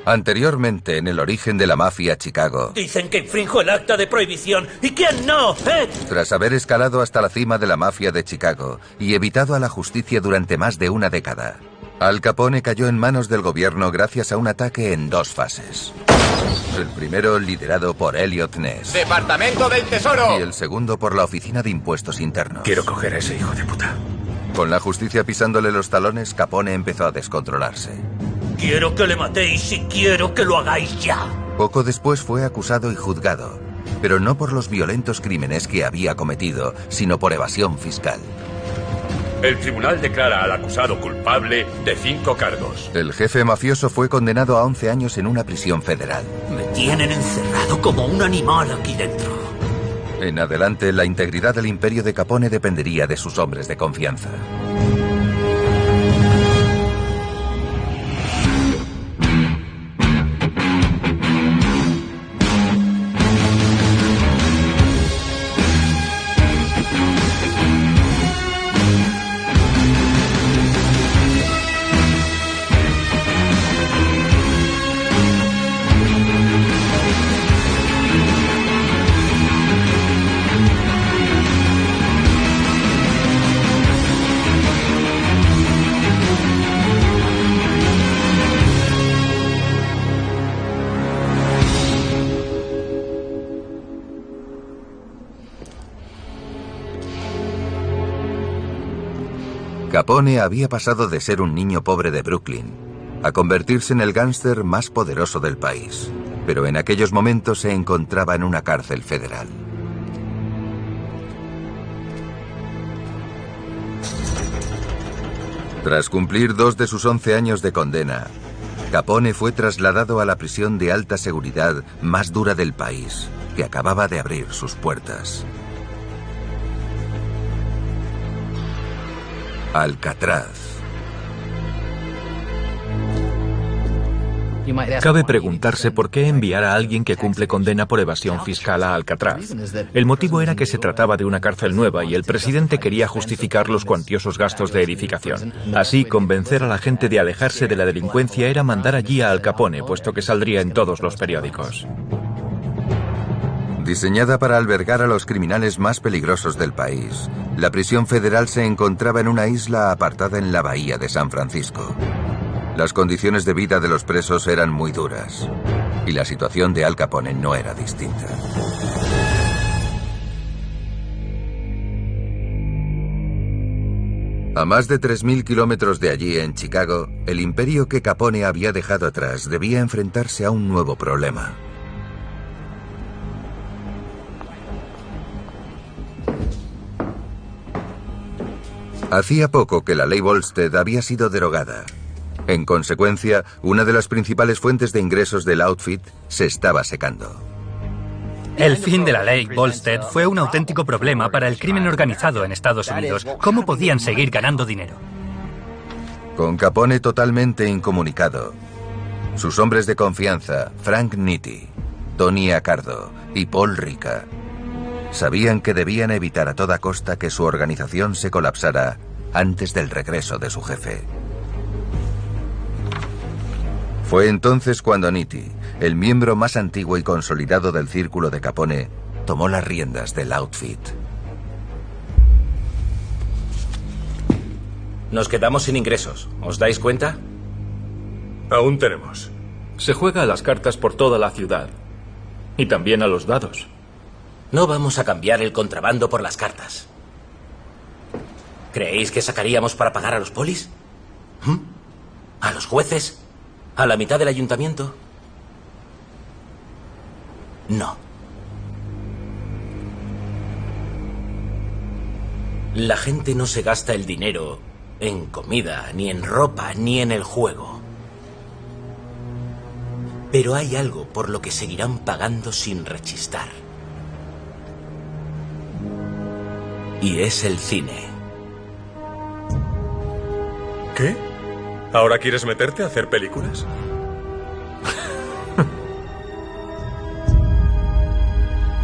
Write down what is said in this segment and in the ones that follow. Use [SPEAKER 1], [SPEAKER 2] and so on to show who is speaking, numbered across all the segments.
[SPEAKER 1] Anteriormente, en el origen de la mafia Chicago.
[SPEAKER 2] Dicen que infrinjo el acta de prohibición. ¿Y quién no?
[SPEAKER 1] Tras haber escalado hasta la cima de la mafia de Chicago y evitado a la justicia durante más de una década, Al Capone cayó en manos del gobierno gracias a un ataque en 2 fases. El primero liderado por Elliot Ness.
[SPEAKER 3] ¡Departamento del Tesoro!
[SPEAKER 1] Y el segundo por la Oficina de Impuestos Internos.
[SPEAKER 4] Quiero coger a ese hijo de puta.
[SPEAKER 1] Con la justicia pisándole los talones, Capone empezó a descontrolarse.
[SPEAKER 2] Quiero que le matéis y quiero que lo hagáis ya.
[SPEAKER 1] Poco después fue acusado y juzgado, pero no por los violentos crímenes que había cometido, sino por evasión fiscal.
[SPEAKER 4] El tribunal declara al acusado culpable de 5 cargos.
[SPEAKER 1] El jefe mafioso fue condenado a 11 años en una prisión federal.
[SPEAKER 2] Me tienen encerrado como un animal aquí dentro.
[SPEAKER 1] En adelante, la integridad del imperio de Capone dependería de sus hombres de confianza. Capone había pasado de ser un niño pobre de Brooklyn a convertirse en el gángster más poderoso del país. Pero en aquellos momentos se encontraba en una cárcel federal. Tras cumplir 2 de sus 11 años de condena, Capone fue trasladado a la prisión de alta seguridad más dura del país, que acababa de abrir sus puertas. Alcatraz.
[SPEAKER 5] Cabe preguntarse por qué enviar a alguien que cumple condena por evasión fiscal a Alcatraz. El motivo era que se trataba de una cárcel nueva y el presidente quería justificar los cuantiosos gastos de edificación. Así, convencer a la gente de alejarse de la delincuencia era mandar allí a Al Capone, puesto que saldría en todos los periódicos.
[SPEAKER 1] Diseñada para albergar a los criminales más peligrosos del país, la prisión federal se encontraba en una isla apartada en la bahía de San Francisco. Las condiciones de vida de los presos eran muy duras, y la situación de Al Capone no era distinta. A más de 3.000 kilómetros de allí, en Chicago, el imperio que Capone había dejado atrás debía enfrentarse a un nuevo problema. Hacía poco que la ley Volstead había sido derogada. En consecuencia, una de las principales fuentes de ingresos del outfit se estaba secando.
[SPEAKER 6] El fin de la ley Volstead fue un auténtico problema para el crimen organizado en Estados Unidos. ¿Cómo podían seguir ganando dinero?
[SPEAKER 1] Con Capone totalmente incomunicado, sus hombres de confianza, Frank Nitti, Tony Accardo y Paul Ricca, sabían que debían evitar a toda costa que su organización se colapsara antes del regreso de su jefe. Fue entonces cuando Nitti, el miembro más antiguo y consolidado del círculo de Capone, tomó las riendas del outfit.
[SPEAKER 3] Nos quedamos sin ingresos. ¿Os dais cuenta?
[SPEAKER 4] Aún tenemos.
[SPEAKER 5] Se juega a las cartas por toda la ciudad. Y también a los dados.
[SPEAKER 3] No vamos a cambiar el contrabando por las cartas. ¿Creéis que sacaríamos para pagar a los polis? ¿A los jueces? ¿A la mitad del ayuntamiento? No. La gente no se gasta el dinero en comida, ni en ropa, ni en el juego. Pero hay algo por lo que seguirán pagando sin rechistar. Y es el cine.
[SPEAKER 4] ¿Qué? ¿Ahora quieres meterte a hacer películas?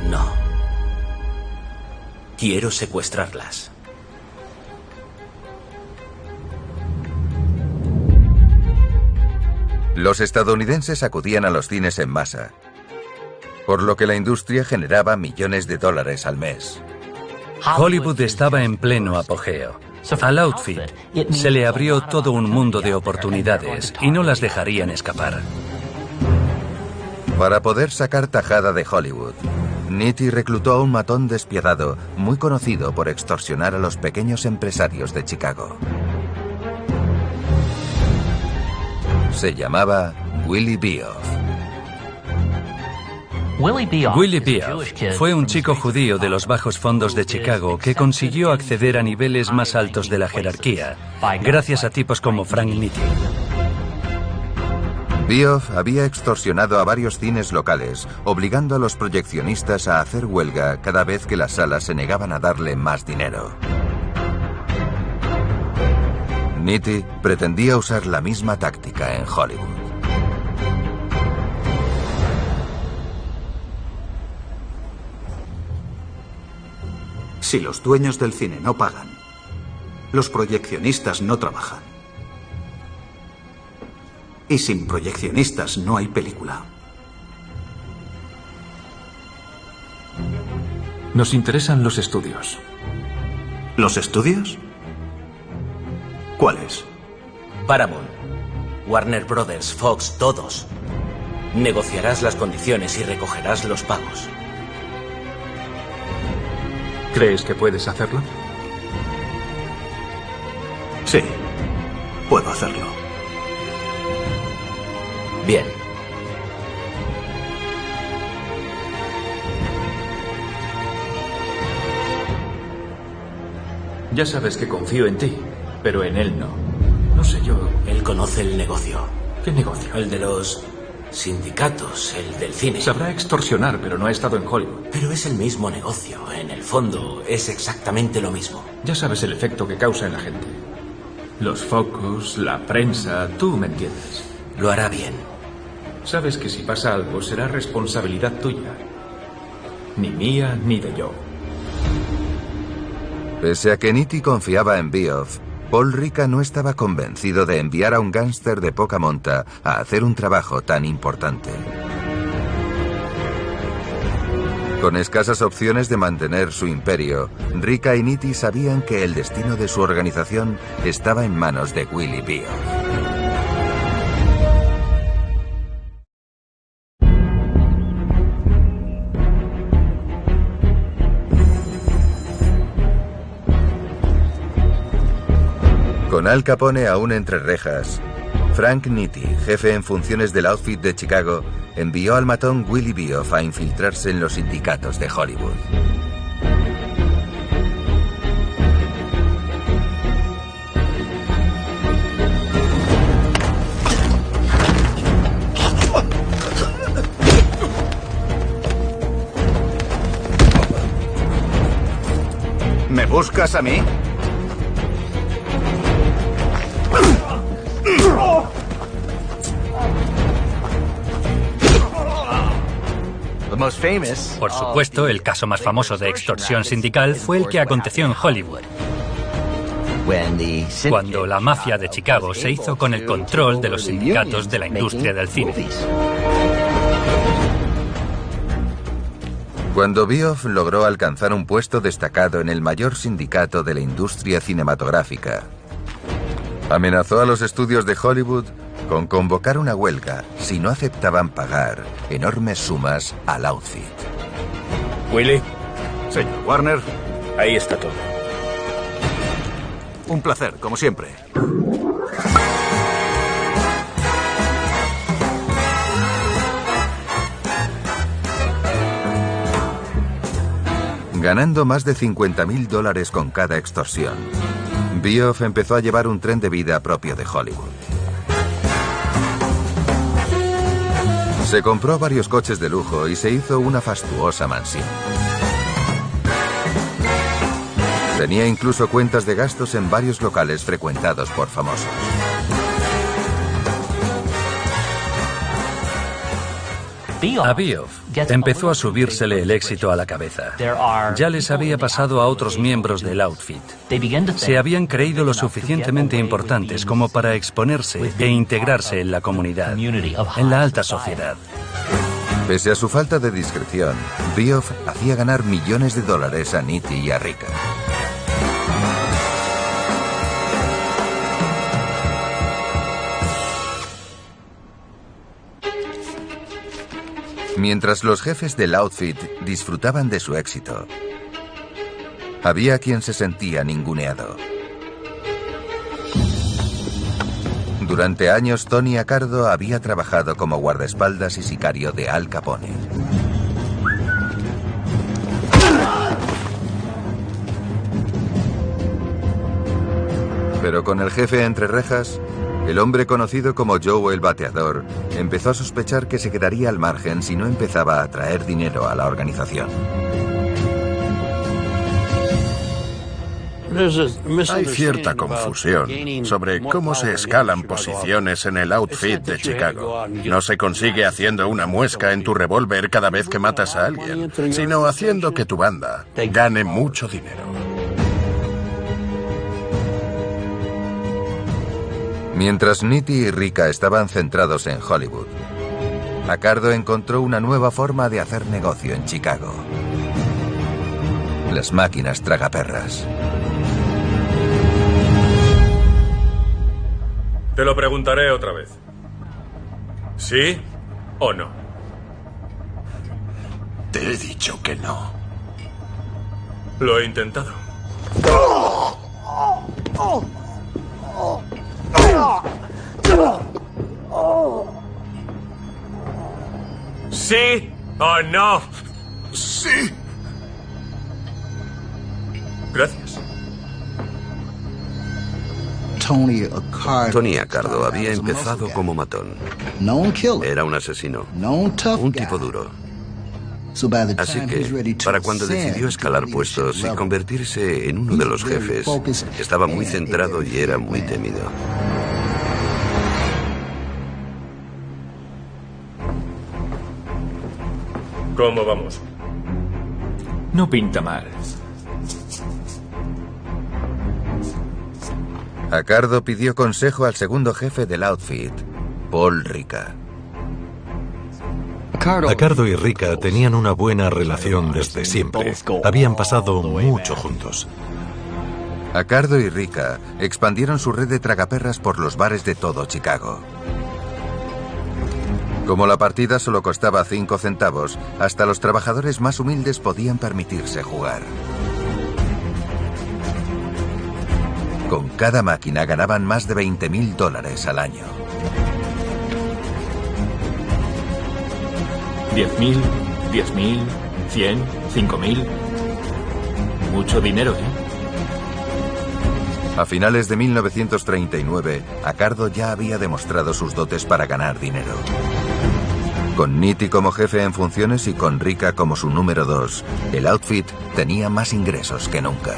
[SPEAKER 3] No. Quiero secuestrarlas.
[SPEAKER 1] Los estadounidenses acudían a los cines en masa, por lo que la industria generaba millones de dólares al mes.
[SPEAKER 7] Hollywood estaba en pleno apogeo. Al outfit se le abrió todo un mundo de oportunidades y no las dejarían escapar.
[SPEAKER 1] Para poder sacar tajada de Hollywood, Nitti reclutó a un matón despiadado, muy conocido por extorsionar a los pequeños empresarios de Chicago. Se llamaba Willie Bioff.
[SPEAKER 7] Willie Bioff fue un chico judío de los bajos fondos de Chicago que consiguió acceder a niveles más altos de la jerarquía, gracias a tipos como Frank Nitti.
[SPEAKER 1] Bioff había extorsionado a varios cines locales, obligando a los proyeccionistas a hacer huelga cada vez que las salas se negaban a darle más dinero. Nitti pretendía usar la misma táctica en Hollywood.
[SPEAKER 8] Si los dueños del cine no pagan, los proyeccionistas no trabajan. Y sin proyeccionistas no hay película.
[SPEAKER 5] Nos interesan los estudios.
[SPEAKER 8] ¿Los estudios? ¿Cuáles?
[SPEAKER 3] Paramount, Warner Brothers, Fox, todos. Negociarás las condiciones y recogerás los pagos.
[SPEAKER 5] ¿Crees que puedes hacerlo?
[SPEAKER 8] Sí, puedo hacerlo.
[SPEAKER 3] Bien.
[SPEAKER 5] Ya sabes que confío en ti, pero en él no. No sé yo.
[SPEAKER 3] Él conoce el negocio.
[SPEAKER 5] ¿Qué negocio?
[SPEAKER 3] El de los sindicatos, el del cine.
[SPEAKER 5] Sabrá extorsionar, pero no ha estado en Hollywood.
[SPEAKER 3] Pero es el mismo negocio. En el fondo, es exactamente lo mismo.
[SPEAKER 5] Ya sabes el efecto que causa en la gente. Los focos, la prensa, tú me entiendes.
[SPEAKER 3] Lo hará bien.
[SPEAKER 5] Sabes que si pasa algo será responsabilidad tuya. Ni mía ni de Joe.
[SPEAKER 1] Pese a que Nitti confiaba en Bioff, Paul Ricca no estaba convencido de enviar a un gángster de poca monta a hacer un trabajo tan importante. Con escasas opciones de mantener su imperio, Ricca y Nitti sabían que el destino de su organización estaba en manos de Willie Bioff. Con Al Capone aún entre rejas, Frank Nitti, jefe en funciones del outfit de Chicago, envió al matón Willie Bioff a infiltrarse en los sindicatos de Hollywood.
[SPEAKER 8] ¿Me buscas a mí?
[SPEAKER 6] Por supuesto, el caso más famoso de extorsión sindical fue el que aconteció en Hollywood, cuando la mafia de Chicago se hizo con el control de los sindicatos de la industria del cine.
[SPEAKER 1] Cuando Bioff logró alcanzar un puesto destacado en el mayor sindicato de la industria cinematográfica, amenazó a los estudios de Hollywood con convocar una huelga si no aceptaban pagar enormes sumas al outfit.
[SPEAKER 4] Willie,
[SPEAKER 8] Señor Warner,
[SPEAKER 4] ahí está todo.
[SPEAKER 8] un placer, como siempre.
[SPEAKER 1] Ganando más de $50,000 con cada extorsión, Bioff empezó a llevar un tren de vida propio de Hollywood. Se compró varios coches de lujo y se hizo una fastuosa mansión. Tenía incluso cuentas de gastos en varios locales frecuentados por famosos.
[SPEAKER 7] A Bioff empezó a subírsele el éxito a la cabeza. Ya les había pasado a otros miembros del outfit. Se habían creído lo suficientemente importantes como para exponerse e integrarse en la comunidad, en la alta sociedad.
[SPEAKER 1] Pese a su falta de discreción, Bioff hacía ganar millones de dólares a Nitti y a Rika. Mientras los jefes del outfit disfrutaban de su éxito, había quien se sentía ninguneado. Durante años, Tony Accardo había trabajado como guardaespaldas y sicario de Al Capone. Pero con el jefe entre rejas, el hombre conocido como Joe el Bateador empezó a sospechar que se quedaría al margen si no empezaba a traer dinero a la organización.
[SPEAKER 9] Hay cierta confusión sobre cómo se escalan posiciones en el outfit de Chicago. No se consigue haciendo una muesca en tu revólver cada vez que matas a alguien, sino haciendo que tu banda gane mucho dinero.
[SPEAKER 1] Mientras Nitti y Rika estaban centrados en Hollywood, Accardo encontró una nueva forma de hacer negocio en Chicago: las máquinas tragaperras.
[SPEAKER 4] Te lo preguntaré otra vez. ¿Sí o no?
[SPEAKER 9] Te he dicho que no.
[SPEAKER 4] Lo he intentado. ¿Sí o no?
[SPEAKER 9] Sí.
[SPEAKER 4] Gracias.
[SPEAKER 10] Tony Accardo había empezado como matón. Era un asesino, un tipo duro. Así que, para cuando decidió escalar puestos y convertirse en uno de los jefes, estaba muy centrado y era muy temido.
[SPEAKER 4] ¿Cómo vamos?
[SPEAKER 5] No pinta mal.
[SPEAKER 1] Accardo pidió consejo al segundo jefe del outfit, Paul Rika.
[SPEAKER 11] Accardo y Rika tenían una buena relación desde siempre. Habían pasado mucho juntos.
[SPEAKER 1] Accardo y Rika expandieron su red de tragaperras por los bares de todo Chicago. Como la partida solo costaba 5 centavos, hasta los trabajadores más humildes podían permitirse jugar. Con cada máquina ganaban más de $20,000 al año.
[SPEAKER 5] 10.000, 10.000, 100, 5.000. Mucho dinero, ¿eh?
[SPEAKER 1] A finales de 1939, Accardo ya había demostrado sus dotes para ganar dinero. Con Nitti como jefe en funciones y con Rika como su número 2, el outfit tenía más ingresos que nunca.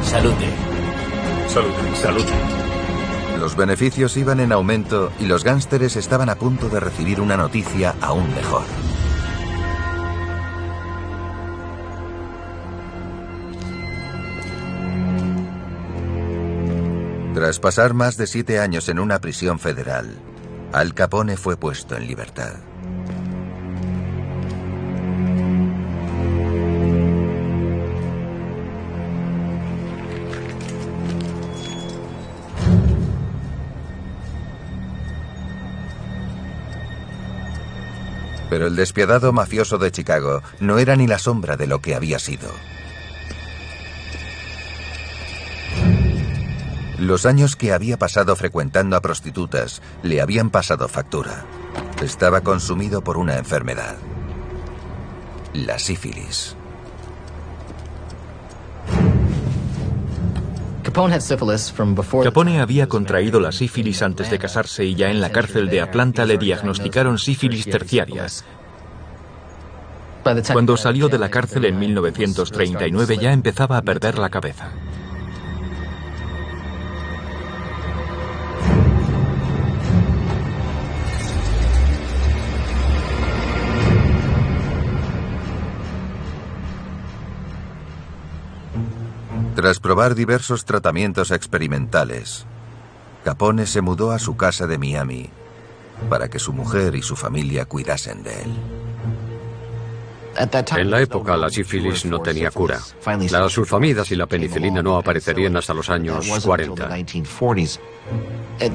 [SPEAKER 3] Salute.
[SPEAKER 4] Salute. Salute.
[SPEAKER 1] Los beneficios iban en aumento y los gánsteres estaban a punto de recibir una noticia aún mejor. Tras pasar más de 7 años en una prisión federal, Al Capone fue puesto en libertad. Pero el despiadado mafioso de Chicago no era ni la sombra de lo que había sido. Los años que había pasado frecuentando a prostitutas le habían pasado factura. Estaba consumido por una enfermedad: la sífilis.
[SPEAKER 5] Capone había contraído la sífilis antes de casarse y ya en la cárcel de Atlanta le diagnosticaron sífilis terciaria. Cuando salió de la cárcel en 1939 ya empezaba a perder la cabeza.
[SPEAKER 1] Tras probar diversos tratamientos experimentales, Capone se mudó a su casa de Miami para que su mujer y su familia cuidasen de él.
[SPEAKER 12] En la época, la sífilis no tenía cura. Las sulfamidas y la penicilina no aparecerían hasta los años 40.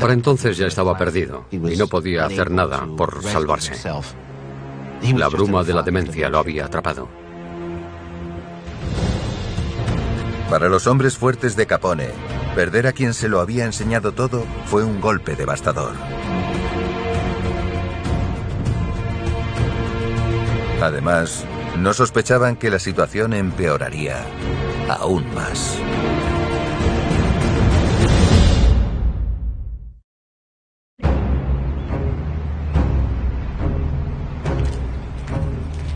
[SPEAKER 12] Para entonces ya estaba perdido y no podía hacer nada por salvarse. La bruma de la demencia lo había atrapado.
[SPEAKER 1] Para los hombres fuertes de Capone, perder a quien se lo había enseñado todo fue un golpe devastador. Además, no sospechaban que la situación empeoraría aún más.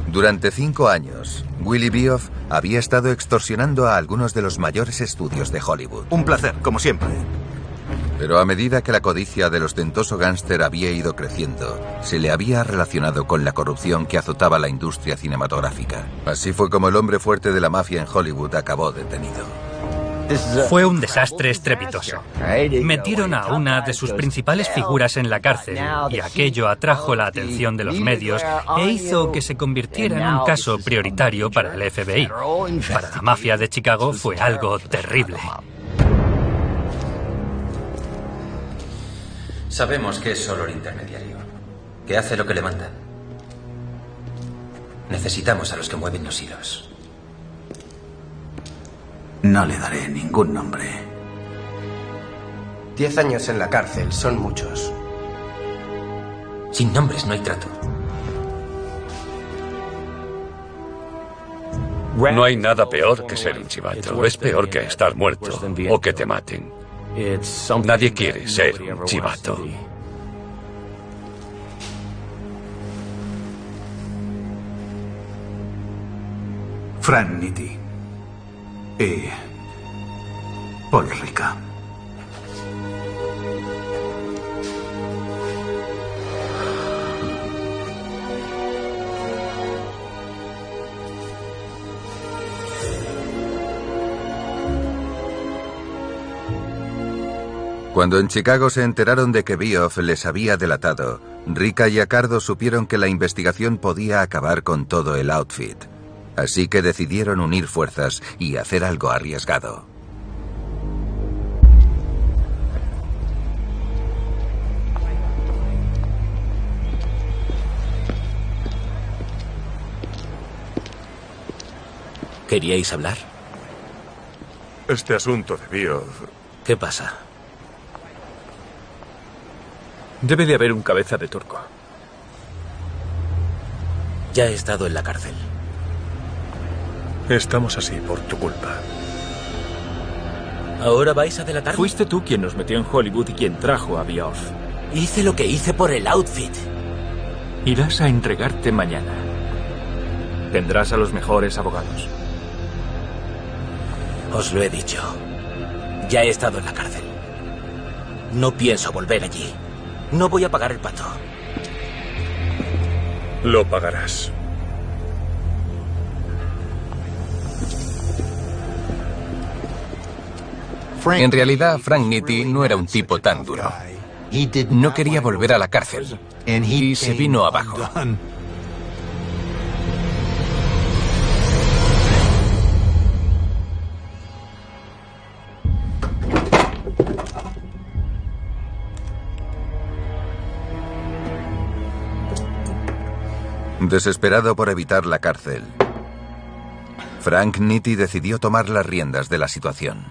[SPEAKER 1] Durante 5 años, Willie Bioff había estado extorsionando a algunos de los mayores estudios de Hollywood.
[SPEAKER 8] Un placer, como siempre.
[SPEAKER 1] Pero a medida que la codicia del ostentoso gángster había ido creciendo, se le había relacionado con la corrupción que azotaba la industria cinematográfica. Así fue como el hombre fuerte de la mafia en Hollywood acabó detenido.
[SPEAKER 6] Fue un desastre estrepitoso. Metieron a una de sus principales figuras en la cárcel y aquello atrajo la atención de los medios e hizo que se convirtiera en un caso prioritario para el FBI. Para la mafia de Chicago fue algo terrible.
[SPEAKER 3] Sabemos que es solo el intermediario, que hace lo que le mandan. Necesitamos a los que mueven los hilos.
[SPEAKER 8] No le daré ningún nombre.
[SPEAKER 13] 10 años en la cárcel son muchos.
[SPEAKER 3] Sin nombres no hay trato.
[SPEAKER 4] No hay nada peor que ser un chivato. Es peor que estar muerto o que te maten. Nadie quiere ser un chivato.
[SPEAKER 8] Frank Nitti y Paul Ricca.
[SPEAKER 1] Cuando en Chicago se enteraron de que Bioff les había delatado, Ricca y Accardo supieron que la investigación podía acabar con todo el outfit. Así que decidieron unir fuerzas y hacer algo arriesgado.
[SPEAKER 3] ¿Queríais hablar?
[SPEAKER 14] Este asunto de Bioff...
[SPEAKER 3] ¿Qué pasa?
[SPEAKER 5] Debe de haber un cabeza de turco.
[SPEAKER 3] Ya he estado en la cárcel.
[SPEAKER 14] Estamos así por tu culpa.
[SPEAKER 3] ¿Ahora vais a delatarme?
[SPEAKER 5] Fuiste tú quien nos metió en Hollywood y quien trajo a Bioff.
[SPEAKER 3] Hice lo que hice por el outfit.
[SPEAKER 5] Irás a entregarte mañana. Tendrás a los mejores abogados.
[SPEAKER 3] Os lo he dicho. Ya he estado en la cárcel. No pienso volver allí. No voy a pagar el pato.
[SPEAKER 14] Lo pagarás.
[SPEAKER 15] En realidad, Frank Nitti no era un tipo tan duro. No quería volver a la cárcel y se vino abajo.
[SPEAKER 1] Desesperado por evitar la cárcel, Frank Nitti decidió tomar las riendas de la situación.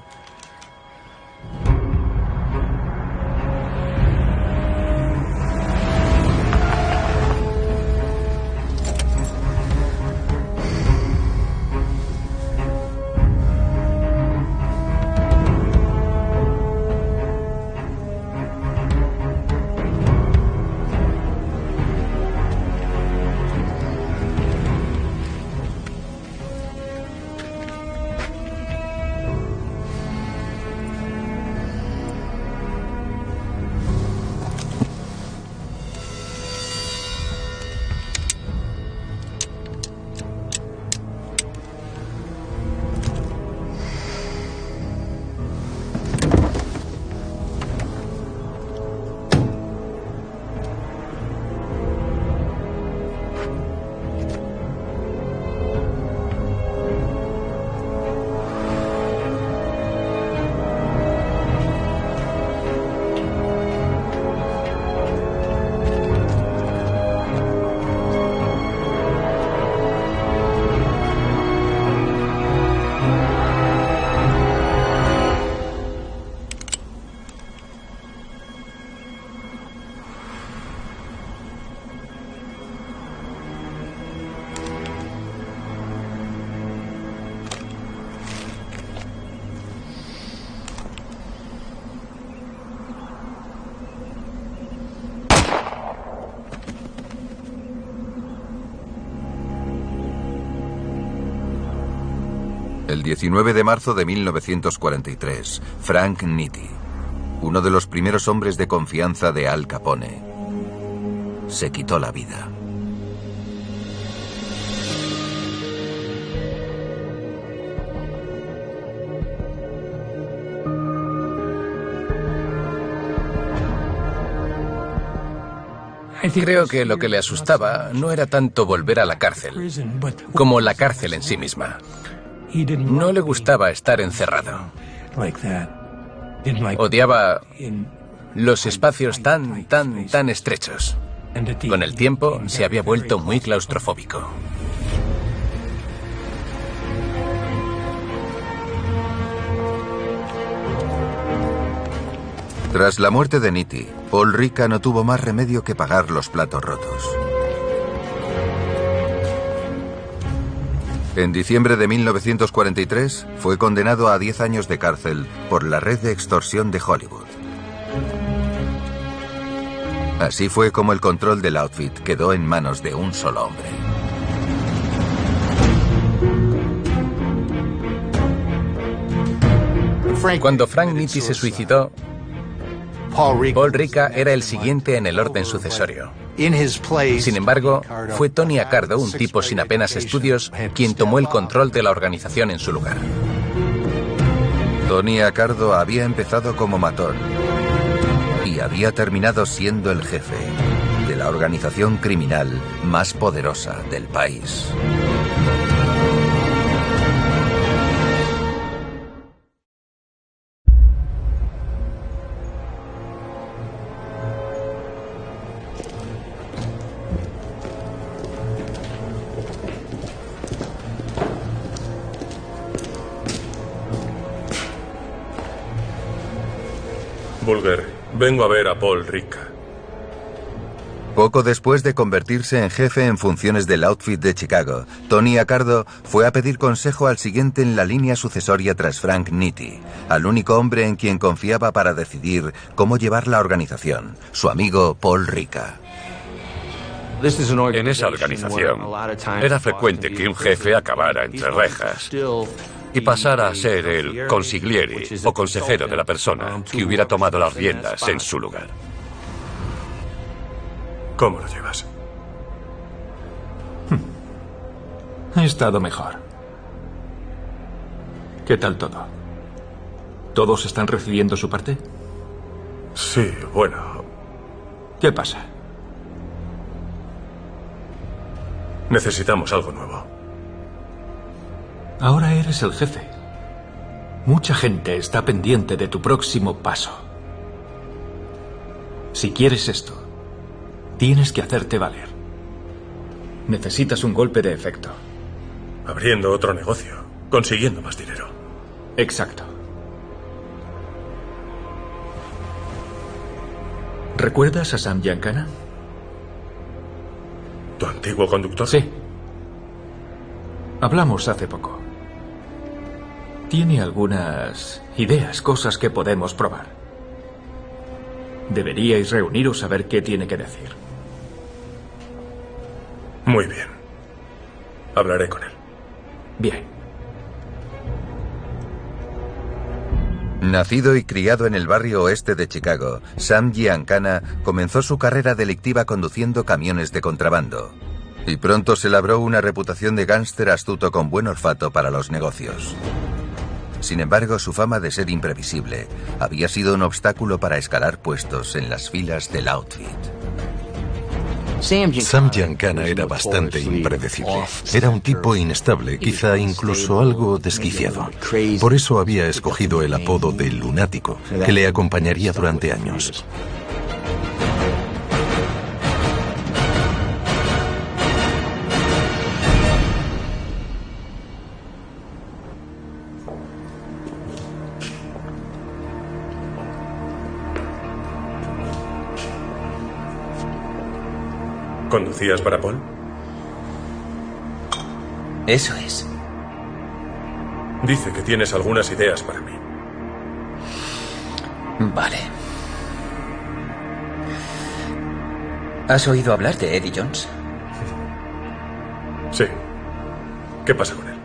[SPEAKER 1] El 19 de marzo de 1943, Frank Nitti, uno de los primeros hombres de confianza de Al Capone, se quitó la vida.
[SPEAKER 15] Creo que lo que le asustaba no era tanto volver a la cárcel, como la cárcel en sí misma. No le gustaba estar encerrado. Odiaba los espacios tan estrechos. Con el tiempo se había vuelto muy claustrofóbico.
[SPEAKER 1] Tras la muerte de Nitti, Paul Ricca no tuvo más remedio que pagar los platos rotos. En diciembre de 1943 fue condenado a 10 años de cárcel por la red de extorsión de Hollywood. Así fue como el control del outfit quedó en manos de un solo hombre.
[SPEAKER 15] Cuando Frank Nitti se suicidó, Paul Ricca era el siguiente en el orden sucesorio. Sin embargo, fue Tony Accardo, un tipo sin apenas estudios, quien tomó el control de la organización en su lugar.
[SPEAKER 1] Tony Accardo había empezado como matón y había terminado siendo el jefe de la organización criminal más poderosa del país.
[SPEAKER 14] Bulger, vengo a ver a Paul Ricca.
[SPEAKER 1] Poco después de convertirse en jefe en funciones del outfit de Chicago, Tony Accardo fue a pedir consejo al siguiente en la línea sucesoria tras Frank Nitti, al único hombre en quien confiaba para decidir cómo llevar la organización, su amigo Paul Ricca.
[SPEAKER 4] En esa organización era frecuente que un jefe acabara entre rejas y pasara a ser el consigliere o consejero de la persona que hubiera tomado las riendas en su lugar.
[SPEAKER 14] ¿Cómo lo llevas?
[SPEAKER 5] He estado mejor. ¿Qué tal todo? ¿Todos están recibiendo su parte?
[SPEAKER 14] Sí, bueno.
[SPEAKER 5] ¿Qué pasa?
[SPEAKER 14] Necesitamos algo nuevo.
[SPEAKER 5] Ahora eres el jefe. Mucha gente está pendiente de tu próximo paso. Si quieres esto, tienes que hacerte valer. Necesitas un golpe de efecto.
[SPEAKER 14] Abriendo otro negocio, consiguiendo más dinero.
[SPEAKER 5] Exacto. ¿Recuerdas a Sam Giancana?
[SPEAKER 14] ¿Tu antiguo conductor?
[SPEAKER 5] Sí. Hablamos hace poco. Tiene algunas ideas, cosas que podemos probar. Deberíais reuniros a ver qué tiene que decir.
[SPEAKER 14] Muy bien. Hablaré con él.
[SPEAKER 5] Bien.
[SPEAKER 1] Nacido y criado en el barrio oeste de Chicago, Sam Giancana comenzó su carrera delictiva conduciendo camiones de contrabando. Y pronto se labró una reputación de gángster astuto con buen olfato para los negocios. Sin embargo, su fama de ser imprevisible había sido un obstáculo para escalar puestos en las filas del outfit.
[SPEAKER 11] Sam Giancana era bastante impredecible. Era un tipo inestable, quizá incluso algo desquiciado. Por eso había escogido el apodo de lunático, que le acompañaría durante años.
[SPEAKER 14] ¿Conducías para Paul?
[SPEAKER 16] Eso es.
[SPEAKER 14] Dice que tienes algunas ideas para mí.
[SPEAKER 16] Vale. ¿Has oído hablar de Eddie Jones?
[SPEAKER 14] Sí. ¿Qué pasa con él?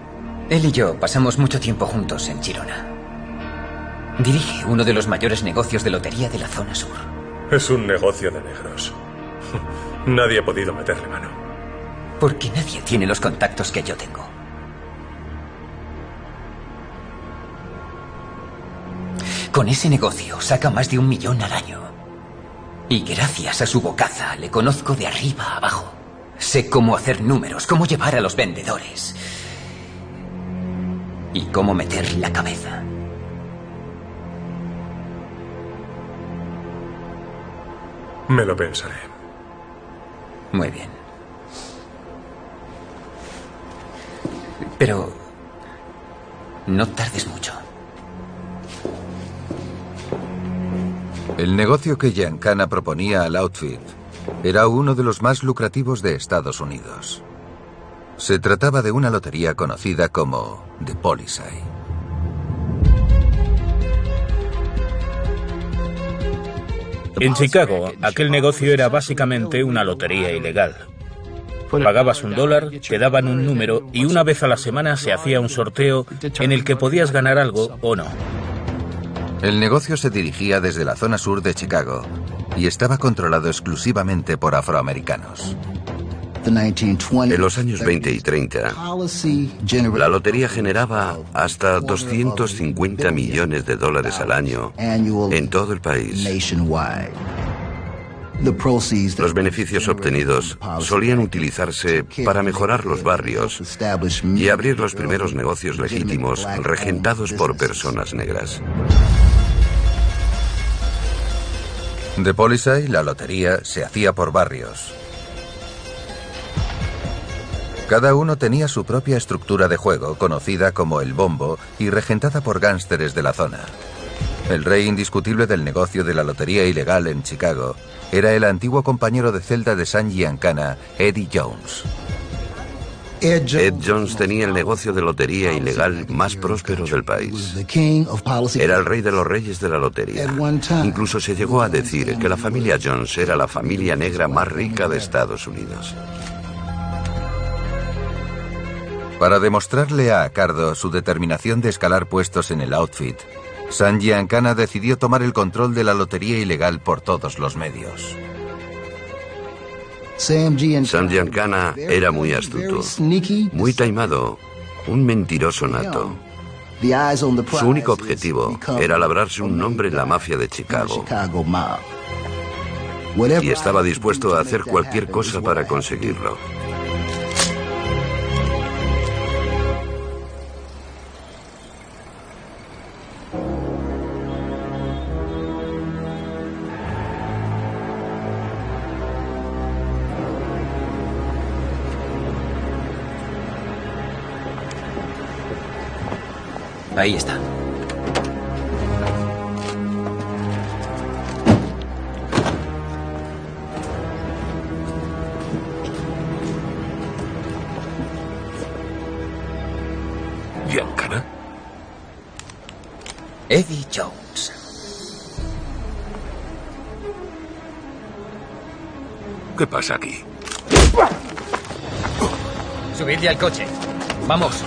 [SPEAKER 16] Él y yo pasamos mucho tiempo juntos en Girona. Dirige uno de los mayores negocios de lotería de la zona sur.
[SPEAKER 14] Es un negocio de negros. Nadie ha podido meterle mano.
[SPEAKER 16] Porque nadie tiene los contactos que yo tengo. Con ese negocio saca más de 1 millón al año. Y gracias a su bocaza le conozco de arriba a abajo. Sé cómo hacer números, cómo llevar a los vendedores. Y cómo meter la cabeza.
[SPEAKER 14] Me lo pensaré.
[SPEAKER 16] Muy bien. Pero no tardes mucho.
[SPEAKER 1] El negocio que Giancana proponía al Outfit era uno de los más lucrativos de Estados Unidos. Se trataba de una lotería conocida como The Policy.
[SPEAKER 17] En Chicago, aquel negocio era básicamente una lotería ilegal. Pagabas $1, te daban un número y una vez a la semana se hacía un sorteo en el que podías ganar algo o no.
[SPEAKER 1] El negocio se dirigía desde la zona sur de Chicago y estaba controlado exclusivamente por afroamericanos.
[SPEAKER 10] En los años 20 y 30, la lotería generaba hasta $250 millones al año en todo el país. Los beneficios obtenidos solían utilizarse para mejorar los barrios y abrir los primeros negocios legítimos regentados por personas negras.
[SPEAKER 1] The Policy, la lotería, se hacía por barrios. Cada uno tenía su propia estructura de juego, conocida como el bombo y regentada por gángsteres de la zona. El rey indiscutible del negocio de la lotería ilegal en Chicago era el antiguo compañero de celda de Sam Giancana, Eddie Jones.
[SPEAKER 10] Ed Jones tenía el negocio de lotería ilegal más próspero del país. Era el rey de los reyes de la lotería. Incluso se llegó a decir que la familia Jones era la familia negra más rica de Estados Unidos.
[SPEAKER 1] Para demostrarle a Cardo su determinación de escalar puestos en el Outfit, Sam Giancana decidió tomar el control de la lotería ilegal por todos los medios.
[SPEAKER 10] Sam Giancana era muy astuto, muy taimado, un mentiroso nato. Su único objetivo era labrarse un nombre en la mafia de Chicago. Y estaba dispuesto a hacer cualquier cosa para conseguirlo.
[SPEAKER 16] Ahí está.
[SPEAKER 4] ¿Giancana?
[SPEAKER 16] Eddie Jones.
[SPEAKER 4] ¿Qué pasa aquí?
[SPEAKER 16] Subidle al coche. Vamos.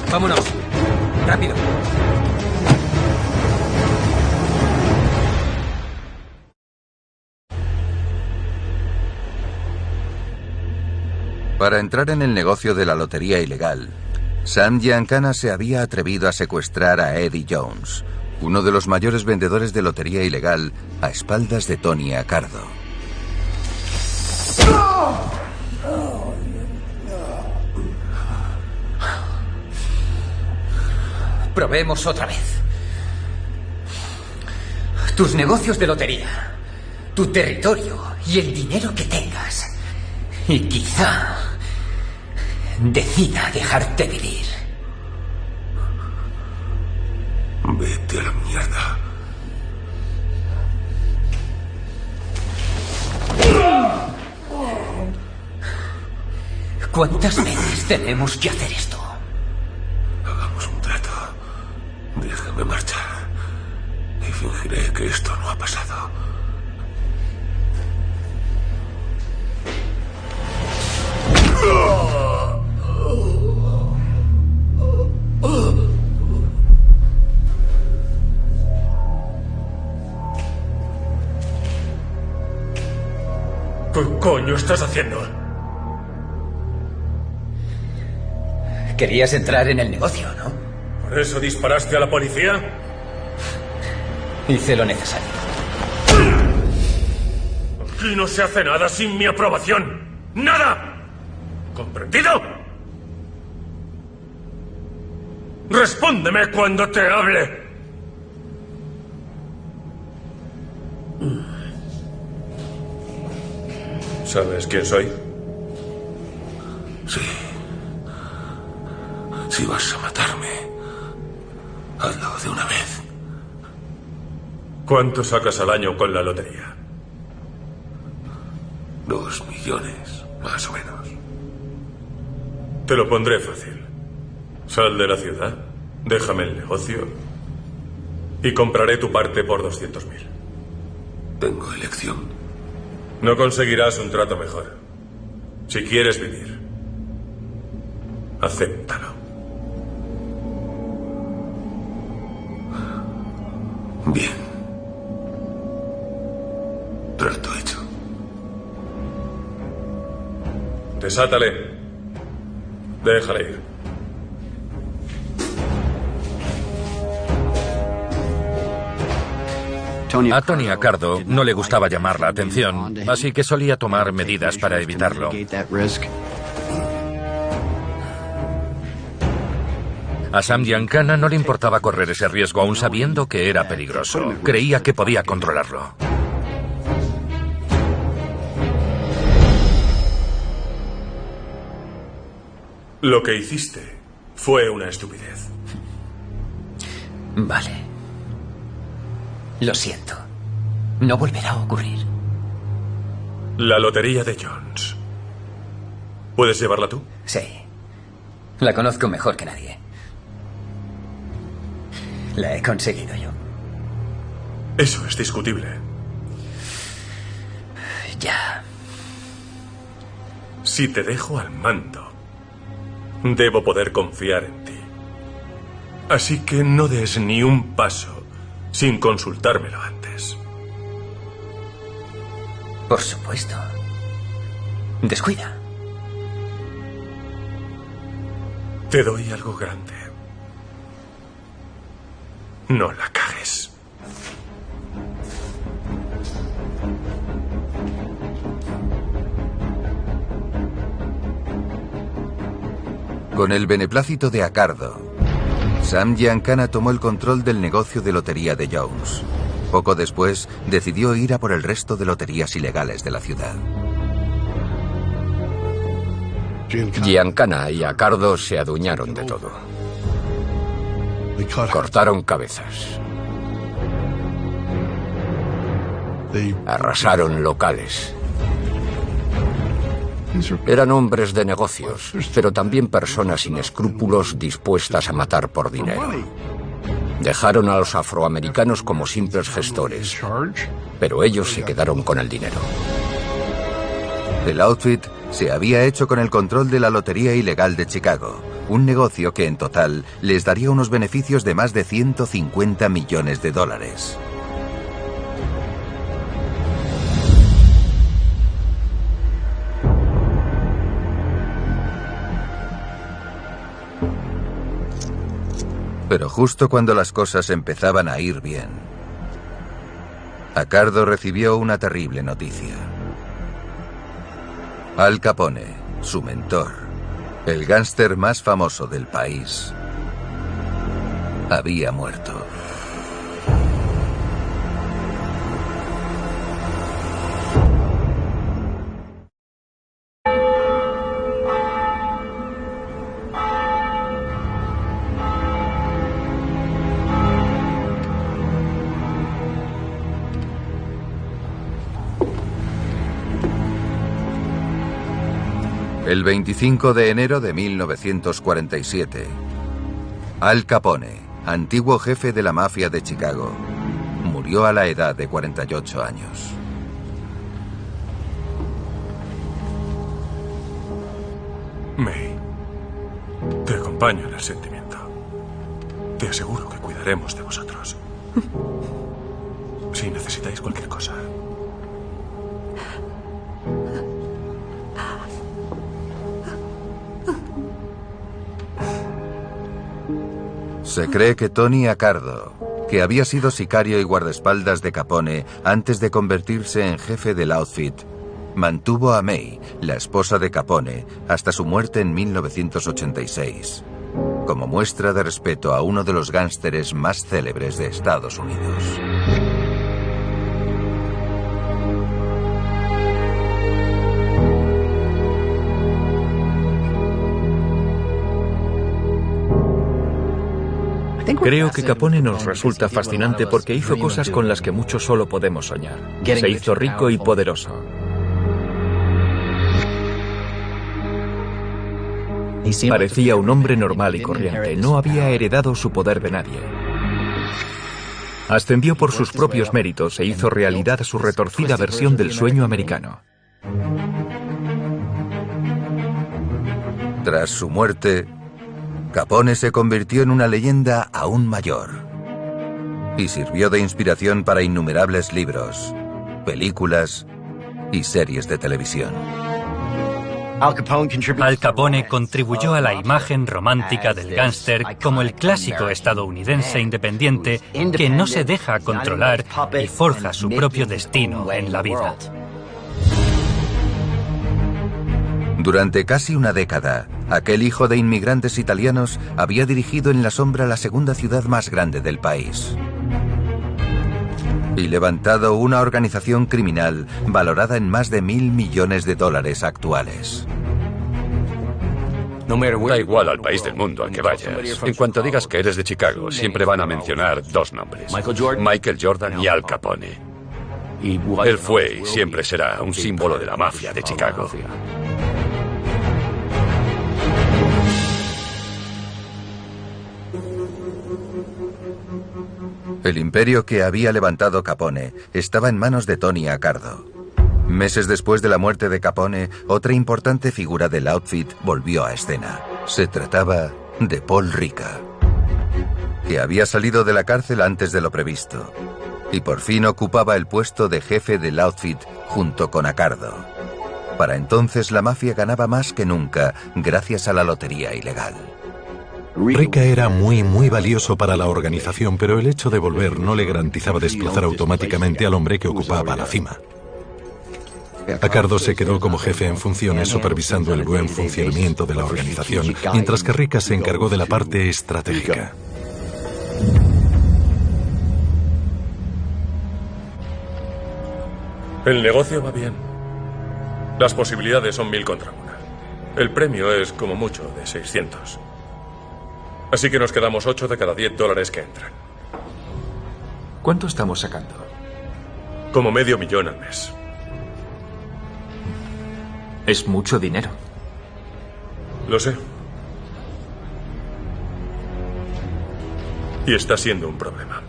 [SPEAKER 16] Vámonos. Rápido.
[SPEAKER 1] Para entrar en el negocio de la lotería ilegal, Sam Giancana se había atrevido a secuestrar a Eddie Jones, uno de los mayores vendedores de lotería ilegal, a espaldas de Tony Accardo.
[SPEAKER 16] Probemos otra vez. Tus negocios de lotería, tu territorio y el dinero que tengas. Y quizá decida dejarte vivir.
[SPEAKER 4] Vete a la mierda.
[SPEAKER 16] ¿Cuántas veces tenemos que hacer esto?
[SPEAKER 14] Hagamos un trato. Déjame marchar. Y fingiré que esto no ha pasado.
[SPEAKER 2] ¿Qué coño estás haciendo?
[SPEAKER 16] Querías entrar en el negocio, ¿no?
[SPEAKER 2] ¿Por eso disparaste a la policía?
[SPEAKER 16] Hice lo necesario.
[SPEAKER 2] Aquí no se hace nada sin mi aprobación. ¡Nada! ¿Comprendido? Respóndeme cuando te hable.
[SPEAKER 14] ¿Sabes quién soy?
[SPEAKER 10] Sí. Si vas a matarme, hazlo de una vez.
[SPEAKER 14] ¿Cuánto sacas al año con la lotería?
[SPEAKER 10] 2 millones, más o menos.
[SPEAKER 14] Te lo pondré fácil. Sal de la ciudad, déjame el negocio y compraré tu parte por 200.000.
[SPEAKER 10] Tengo elección.
[SPEAKER 14] No conseguirás un trato mejor. Si quieres vivir, acéptalo.
[SPEAKER 10] Bien. Trato hecho.
[SPEAKER 14] Desátale. Déjale ir.
[SPEAKER 5] A Tony Accardo no le gustaba llamar la atención, así que solía tomar medidas para evitarlo. A Sam Giancana no le importaba correr ese riesgo aún sabiendo que era peligroso. Creía que podía controlarlo.
[SPEAKER 14] Lo que hiciste fue una estupidez.
[SPEAKER 16] Vale. Lo siento. No volverá a ocurrir.
[SPEAKER 14] La lotería de Jones. ¿Puedes llevarla tú?
[SPEAKER 16] Sí. La conozco mejor que nadie. La he conseguido yo.
[SPEAKER 14] Eso es discutible.
[SPEAKER 16] Ya.
[SPEAKER 14] Si te dejo al mando, debo poder confiar en ti. Así que no des ni un paso sin consultármelo antes.
[SPEAKER 16] Por supuesto. Descuida.
[SPEAKER 14] Te doy algo grande. No la cagues.
[SPEAKER 1] Con el beneplácito de Accardo, Sam Giancana tomó el control del negocio de lotería de Jones. Poco después, decidió ir a por el resto de loterías ilegales de la ciudad.
[SPEAKER 12] Giancana y Accardo se adueñaron de todo. Cortaron cabezas. Arrasaron locales. Eran hombres de negocios, pero también personas sin escrúpulos dispuestas a matar por dinero. Dejaron a los afroamericanos como simples gestores, pero ellos se quedaron con el dinero.
[SPEAKER 1] El outfit se había hecho con el control de la lotería ilegal de Chicago, un negocio que en total les daría unos beneficios de más de 150 millones de dólares. Pero justo cuando las cosas empezaban a ir bien, Accardo recibió una terrible noticia. Al Capone, su mentor, el gángster más famoso del país, había muerto. El 25 de enero de 1947, Al Capone, antiguo jefe de la mafia de Chicago, murió a la edad de 48 años.
[SPEAKER 14] May, te acompaño en el sentimiento. Te aseguro que cuidaremos de vosotros. Si necesitáis cualquier cosa.
[SPEAKER 1] Se cree que Tony Accardo, que había sido sicario y guardaespaldas de Capone antes de convertirse en jefe del outfit, mantuvo a May, la esposa de Capone, hasta su muerte en 1986, como muestra de respeto a uno de los gángsteres más célebres de Estados Unidos.
[SPEAKER 5] Creo que Capone nos resulta fascinante porque hizo cosas con las que muchos solo podemos soñar. Se hizo rico y poderoso. Parecía un hombre normal y corriente. No había heredado su poder de nadie. Ascendió por sus propios méritos e hizo realidad su retorcida versión del sueño americano.
[SPEAKER 1] Tras su muerte, Capone se convirtió en una leyenda aún mayor y sirvió de inspiración para innumerables libros, películas y series de televisión.
[SPEAKER 6] Al Capone contribuyó a la imagen romántica del gángster como el clásico estadounidense independiente que no se deja controlar y forja su propio destino en la vida.
[SPEAKER 1] Durante casi una década, aquel hijo de inmigrantes italianos había dirigido en la sombra la segunda ciudad más grande del país y levantado una organización criminal valorada en más de $1.000 millones actuales.
[SPEAKER 4] Da igual al país del mundo al que vayas. En cuanto digas que eres de Chicago, siempre van a mencionar dos nombres: Michael Jordan y Al Capone. Él fue y siempre será un símbolo de la mafia de Chicago.
[SPEAKER 1] El imperio que había levantado Capone estaba en manos de Tony Accardo. Meses después de la muerte de Capone, otra importante figura del outfit volvió a escena. Se trataba de Paul Ricca, que había salido de la cárcel antes de lo previsto y por fin ocupaba el puesto de jefe del outfit junto con Accardo. Para entonces la mafia ganaba más que nunca gracias a la lotería ilegal.
[SPEAKER 11] Ricca era muy valioso para la organización, pero el hecho de volver no le garantizaba desplazar automáticamente al hombre que ocupaba la cima. Accardo se quedó como jefe en funciones supervisando el buen funcionamiento de la organización, mientras que Ricca se encargó de la parte estratégica.
[SPEAKER 14] El negocio va bien. Las posibilidades son 1000 contra 1. El premio es como mucho de 600. Así que nos quedamos 8 de cada $10 que entran.
[SPEAKER 5] ¿Cuánto estamos sacando?
[SPEAKER 14] Como $500,000 al mes.
[SPEAKER 5] Es mucho dinero.
[SPEAKER 14] Lo sé. Y está siendo un problema.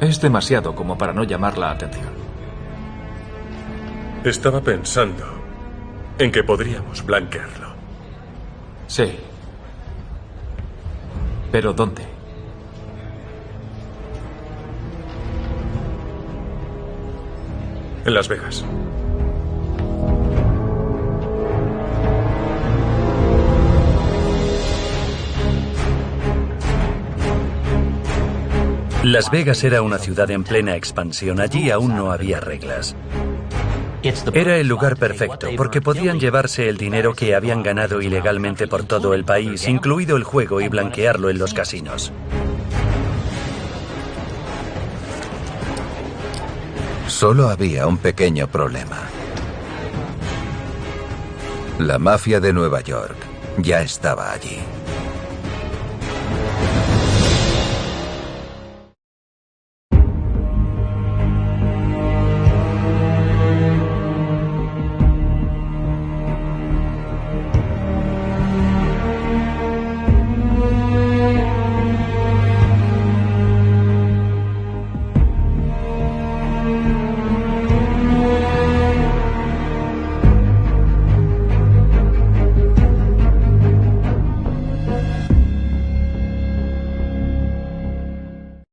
[SPEAKER 5] Es demasiado como para no llamar la atención.
[SPEAKER 14] Estaba pensando en que podríamos blanquearlo.
[SPEAKER 5] Sí. ¿Pero dónde?
[SPEAKER 14] En Las Vegas.
[SPEAKER 7] Las Vegas era una ciudad en plena expansión. Allí aún no había reglas. Era el lugar perfecto, porque podían llevarse el dinero que habían ganado ilegalmente por todo el país, incluido el juego, y blanquearlo en los casinos.
[SPEAKER 1] Solo había un pequeño problema. La mafia de Nueva York ya estaba allí.